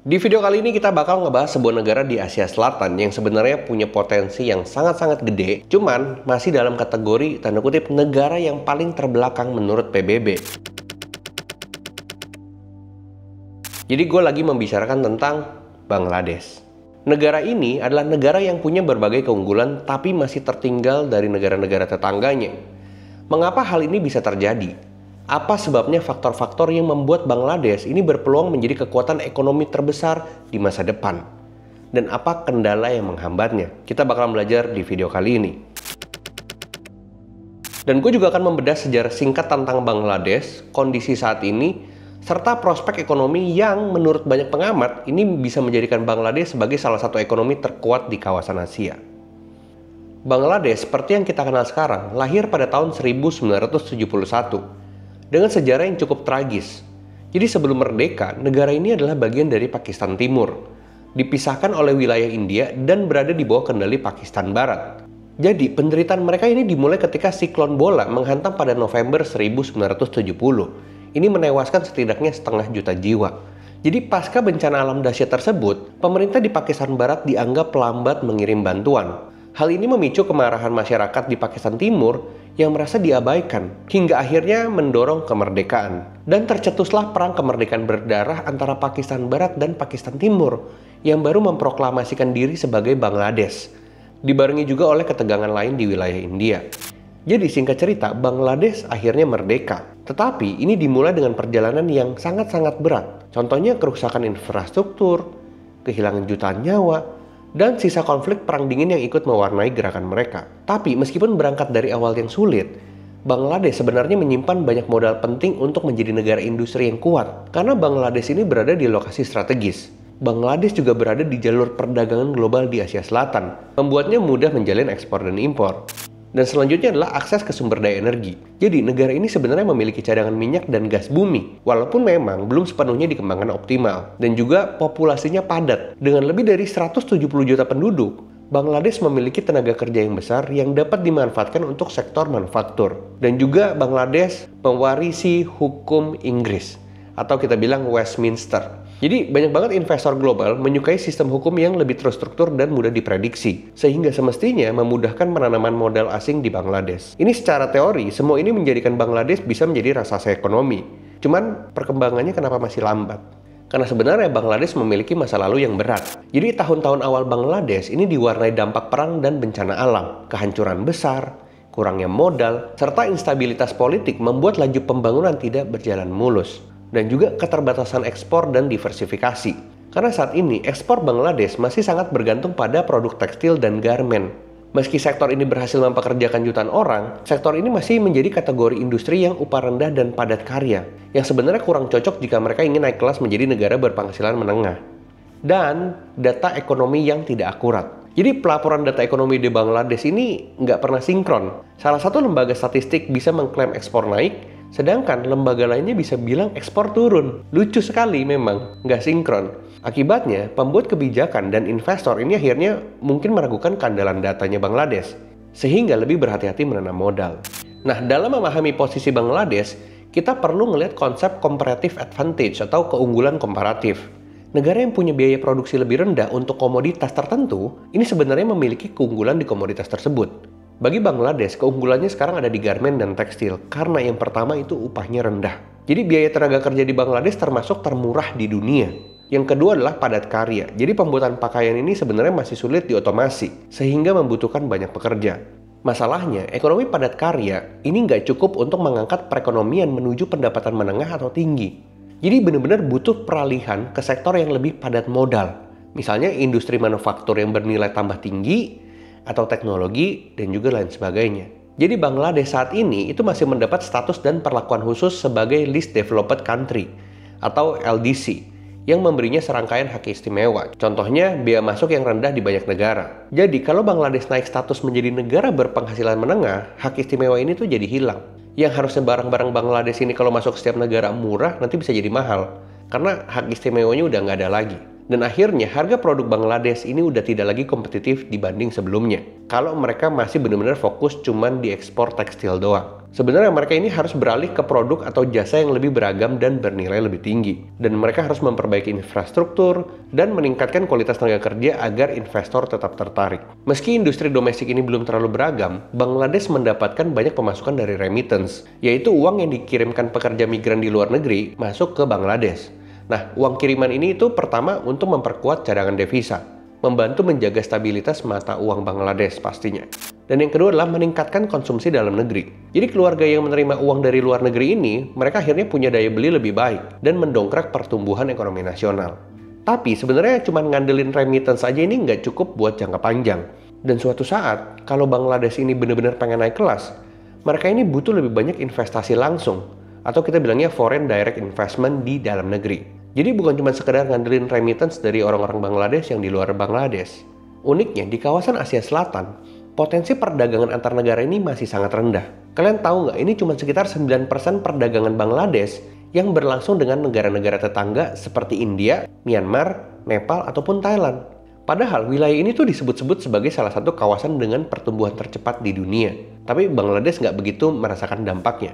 Di video kali ini kita bakal ngebahas sebuah negara di Asia Selatan yang sebenarnya punya potensi yang sangat-sangat gede, cuman masih dalam kategori tanda kutip negara yang paling terbelakang menurut PBB. Jadi gue lagi membicarakan tentang Bangladesh. Negara ini adalah negara yang punya berbagai keunggulan tapi masih tertinggal dari negara-negara tetangganya. Mengapa hal ini bisa terjadi? Apa sebabnya faktor-faktor yang membuat Bangladesh ini berpeluang menjadi kekuatan ekonomi terbesar di masa depan? Dan apa kendala yang menghambatnya? Kita bakal belajar di video kali ini. Dan gue juga akan membedah sejarah singkat tentang Bangladesh, kondisi saat ini, serta prospek ekonomi yang menurut banyak pengamat ini bisa menjadikan Bangladesh sebagai salah satu ekonomi terkuat di kawasan Asia. Bangladesh seperti yang kita kenal sekarang lahir pada tahun 1971. Dengan sejarah yang cukup tragis. Jadi sebelum merdeka, negara ini adalah bagian dari Pakistan Timur, dipisahkan oleh wilayah India dan berada di bawah kendali Pakistan Barat. Jadi penderitaan mereka ini dimulai ketika siklon bola menghantam pada November 1970. Ini menewaskan setidaknya 500 juta jiwa. Jadi pasca bencana alam dahsyat tersebut, pemerintah di Pakistan Barat dianggap lambat mengirim bantuan. Hal ini memicu kemarahan masyarakat di Pakistan Timur yang merasa diabaikan, hingga akhirnya mendorong kemerdekaan. Dan tercetuslah perang kemerdekaan berdarah antara Pakistan Barat dan Pakistan Timur, yang baru memproklamasikan diri sebagai Bangladesh, dibarengi juga oleh ketegangan lain di wilayah India. Jadi singkat cerita, Bangladesh akhirnya merdeka. Tetapi ini dimulai dengan perjalanan yang sangat-sangat berat. Contohnya kerusakan infrastruktur, kehilangan jutaan nyawa, dan sisa konflik perang dingin yang ikut mewarnai gerakan mereka. Tapi meskipun berangkat dari awal yang sulit, Bangladesh sebenarnya menyimpan banyak modal penting untuk menjadi negara industri yang kuat. Karena Bangladesh ini berada di lokasi strategis. Bangladesh juga berada di jalur perdagangan global di Asia Selatan, membuatnya mudah menjalin ekspor dan impor. Dan selanjutnya adalah akses ke sumber daya energi. Jadi negara ini sebenarnya memiliki cadangan minyak dan gas bumi, walaupun memang belum sepenuhnya dikembangkan optimal. Dan juga populasinya padat. Dengan lebih dari 170 juta penduduk, Bangladesh memiliki tenaga kerja yang besar yang dapat dimanfaatkan untuk sektor manufaktur. Dan juga Bangladesh mewarisi hukum Inggris, atau kita bilang Westminster. Jadi banyak banget investor global menyukai sistem hukum yang lebih terstruktur dan mudah diprediksi, sehingga semestinya memudahkan penanaman modal asing di Bangladesh. Ini secara teori, semua ini menjadikan Bangladesh bisa menjadi raksasa ekonomi. Cuman perkembangannya kenapa masih lambat? Karena sebenarnya Bangladesh memiliki masa lalu yang berat. Jadi tahun-tahun awal Bangladesh ini diwarnai dampak perang dan bencana alam, kehancuran besar, kurangnya modal, serta instabilitas politik membuat laju pembangunan tidak berjalan mulus. Dan juga keterbatasan ekspor dan diversifikasi. Karena saat ini ekspor Bangladesh masih sangat bergantung pada produk tekstil dan garmen. Meski sektor ini berhasil mempekerjakan jutaan orang, sektor ini masih menjadi kategori industri yang upah rendah dan padat karya, yang sebenarnya kurang cocok jika mereka ingin naik kelas menjadi negara berpenghasilan menengah. Dan data ekonomi yang tidak akurat. Jadi pelaporan data ekonomi di Bangladesh ini nggak pernah sinkron. Salah satu lembaga statistik bisa mengklaim ekspor naik, sedangkan lembaga lainnya bisa bilang ekspor turun. Lucu sekali memang, nggak sinkron. Akibatnya, pembuat kebijakan dan investor ini akhirnya mungkin meragukan keandalan datanya Bangladesh, sehingga lebih berhati-hati menanam modal. Nah, dalam memahami posisi Bangladesh, kita perlu ngelihat konsep comparative advantage atau keunggulan komparatif. Negara yang punya biaya produksi lebih rendah untuk komoditas tertentu, ini sebenarnya memiliki keunggulan di komoditas tersebut. Bagi Bangladesh, keunggulannya sekarang ada di garmen dan tekstil, karena yang pertama itu upahnya rendah. Jadi biaya tenaga kerja di Bangladesh termasuk termurah di dunia. Yang kedua adalah padat karya, jadi pembuatan pakaian ini sebenarnya masih sulit diotomasi, sehingga membutuhkan banyak pekerja. Masalahnya, ekonomi padat karya ini nggak cukup untuk mengangkat perekonomian menuju pendapatan menengah atau tinggi. Jadi benar-benar butuh peralihan ke sektor yang lebih padat modal. Misalnya industri manufaktur yang bernilai tambah tinggi, atau teknologi, dan juga lain sebagainya. Jadi Bangladesh saat ini itu masih mendapat status dan perlakuan khusus sebagai Least Developed Country atau LDC yang memberinya serangkaian hak istimewa. Contohnya bea masuk yang rendah di banyak negara. Jadi kalau Bangladesh naik status menjadi negara berpenghasilan menengah, hak istimewa ini tuh jadi hilang. Yang harusnya barang-barang Bangladesh ini kalau masuk setiap negara murah nanti bisa jadi mahal karena hak istimewanya udah nggak ada lagi. Dan akhirnya harga produk Bangladesh ini udah tidak lagi kompetitif dibanding sebelumnya. Kalau mereka masih benar-benar fokus cuman di ekspor tekstil doang. Sebenarnya mereka ini harus beralih ke produk atau jasa yang lebih beragam dan bernilai lebih tinggi. Dan mereka harus memperbaiki infrastruktur dan meningkatkan kualitas tenaga kerja agar investor tetap tertarik. Meski industri domestik ini belum terlalu beragam, Bangladesh mendapatkan banyak pemasukan dari remittance, yaitu uang yang dikirimkan pekerja migran di luar negeri masuk ke Bangladesh. Nah, uang kiriman ini itu pertama untuk memperkuat cadangan devisa, membantu menjaga stabilitas mata uang Bangladesh pastinya. Dan yang kedua adalah meningkatkan konsumsi dalam negeri. Jadi keluarga yang menerima uang dari luar negeri ini, mereka akhirnya punya daya beli lebih baik dan mendongkrak pertumbuhan ekonomi nasional. Tapi sebenarnya cuma ngandelin remittance aja ini nggak cukup buat jangka panjang. Dan suatu saat, kalau Bangladesh ini benar-benar pengen naik kelas, mereka ini butuh lebih banyak investasi langsung, atau kita bilangnya foreign direct investment di dalam negeri. Jadi bukan cuma sekedar ngandelin remittance dari orang-orang Bangladesh yang di luar Bangladesh. Uniknya, di kawasan Asia Selatan, potensi perdagangan antar negara ini masih sangat rendah. Kalian tahu nggak, ini cuma sekitar 9% perdagangan Bangladesh yang berlangsung dengan negara-negara tetangga seperti India, Myanmar, Nepal, ataupun Thailand. Padahal wilayah ini tuh disebut-sebut sebagai salah satu kawasan dengan pertumbuhan tercepat di dunia. Tapi Bangladesh nggak begitu merasakan dampaknya.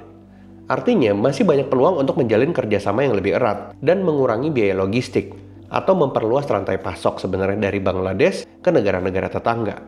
Artinya, masih banyak peluang untuk menjalin kerjasama yang lebih erat dan mengurangi biaya logistik atau memperluas rantai pasok sebenarnya dari Bangladesh ke negara-negara tetangga.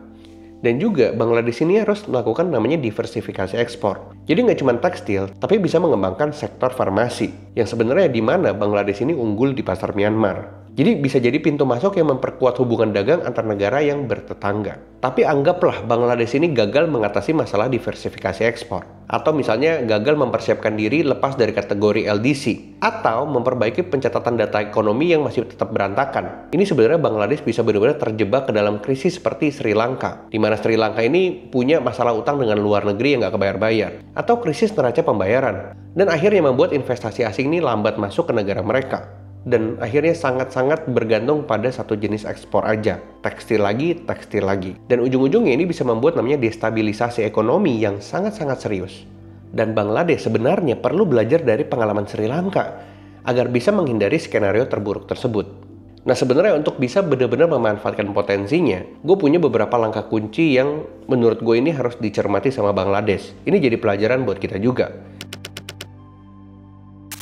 Dan juga Bangladesh ini harus melakukan namanya diversifikasi ekspor. Jadi nggak cuma tekstil, tapi bisa mengembangkan sektor farmasi yang sebenarnya di mana Bangladesh ini unggul di pasar Myanmar. Jadi bisa jadi pintu masuk yang memperkuat hubungan dagang antar negara yang bertetangga. Tapi anggaplah Bangladesh ini gagal mengatasi masalah diversifikasi ekspor. Atau misalnya gagal mempersiapkan diri lepas dari kategori LDC. Atau memperbaiki pencatatan data ekonomi yang masih tetap berantakan. Ini sebenarnya Bangladesh bisa benar-benar terjebak ke dalam krisis seperti Sri Lanka. Di mana Sri Lanka ini punya masalah utang dengan luar negeri yang nggak kebayar-bayar. Atau krisis neraca pembayaran. Dan akhirnya membuat investasi asing ini lambat masuk ke negara mereka. Dan akhirnya sangat-sangat bergantung pada satu jenis ekspor aja. Tekstil lagi. Dan ujung-ujungnya ini bisa membuat namanya destabilisasi ekonomi yang sangat-sangat serius. Dan Bangladesh sebenarnya perlu belajar dari pengalaman Sri Lanka agar bisa menghindari skenario terburuk tersebut. Nah sebenarnya untuk bisa benar-benar memanfaatkan potensinya, gue punya beberapa langkah kunci yang menurut gue ini harus dicermati sama Bangladesh. Ini jadi pelajaran buat kita juga.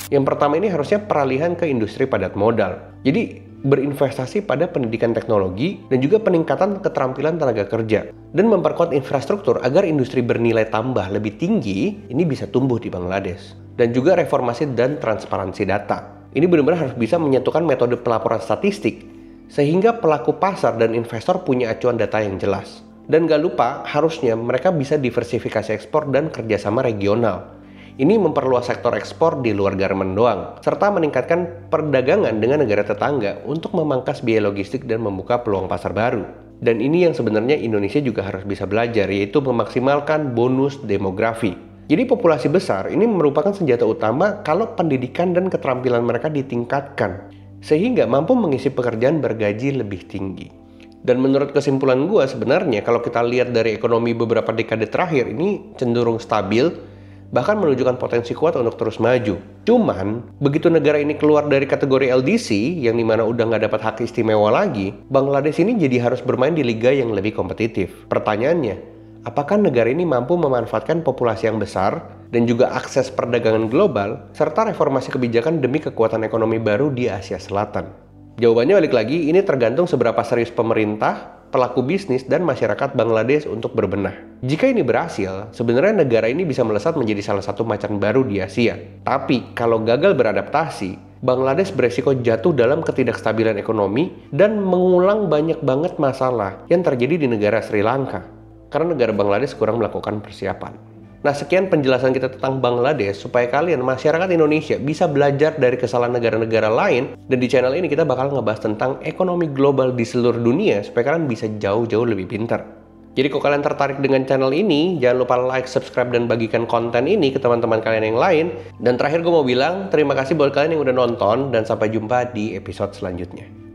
Yang pertama ini harusnya peralihan ke industri padat modal. Jadi berinvestasi pada pendidikan teknologi dan juga peningkatan keterampilan tenaga kerja. Dan memperkuat infrastruktur agar industri bernilai tambah lebih tinggi, ini bisa tumbuh di Bangladesh. Dan juga reformasi dan transparansi data. Ini benar-benar harus bisa menyatukan metode pelaporan statistik, sehingga pelaku pasar dan investor punya acuan data yang jelas. Dan gak lupa, harusnya mereka bisa diversifikasi ekspor dan kerjasama regional. Ini memperluas sektor ekspor di luar garmen doang, serta meningkatkan perdagangan dengan negara tetangga untuk memangkas biaya logistik dan membuka peluang pasar baru. Dan ini yang sebenarnya Indonesia juga harus bisa belajar, yaitu memaksimalkan bonus demografi. Jadi populasi besar ini merupakan senjata utama kalau pendidikan dan keterampilan mereka ditingkatkan, sehingga mampu mengisi pekerjaan bergaji lebih tinggi. Dan menurut kesimpulan gue sebenarnya kalau kita lihat dari ekonomi beberapa dekade terakhir ini cenderung stabil, bahkan menunjukkan potensi kuat untuk terus maju. Cuman, begitu negara ini keluar dari kategori LDC, yang dimana udah nggak dapat hak istimewa lagi, Bangladesh ini jadi harus bermain di liga yang lebih kompetitif. Pertanyaannya, apakah negara ini mampu memanfaatkan populasi yang besar, dan juga akses perdagangan global, serta reformasi kebijakan demi kekuatan ekonomi baru di Asia Selatan? Jawabannya balik lagi, ini tergantung seberapa serius pemerintah, pelaku bisnis, dan masyarakat Bangladesh untuk berbenah. Jika ini berhasil, sebenarnya negara ini bisa melesat menjadi salah satu macan baru di Asia. Tapi, kalau gagal beradaptasi, Bangladesh beresiko jatuh dalam ketidakstabilan ekonomi dan mengulang banyak banget masalah yang terjadi di negara Sri Lanka. Karena negara Bangladesh kurang melakukan persiapan. Nah, sekian penjelasan kita tentang Bangladesh supaya kalian, masyarakat Indonesia, bisa belajar dari kesalahan negara-negara lain. Dan di channel ini kita bakal ngebahas tentang ekonomi global di seluruh dunia supaya kalian bisa jauh-jauh lebih pintar. Jadi kalau kalian tertarik dengan channel ini, jangan lupa like, subscribe, dan bagikan konten ini ke teman-teman kalian yang lain. Dan terakhir gue mau bilang, terima kasih buat kalian yang udah nonton, dan sampai jumpa di episode selanjutnya.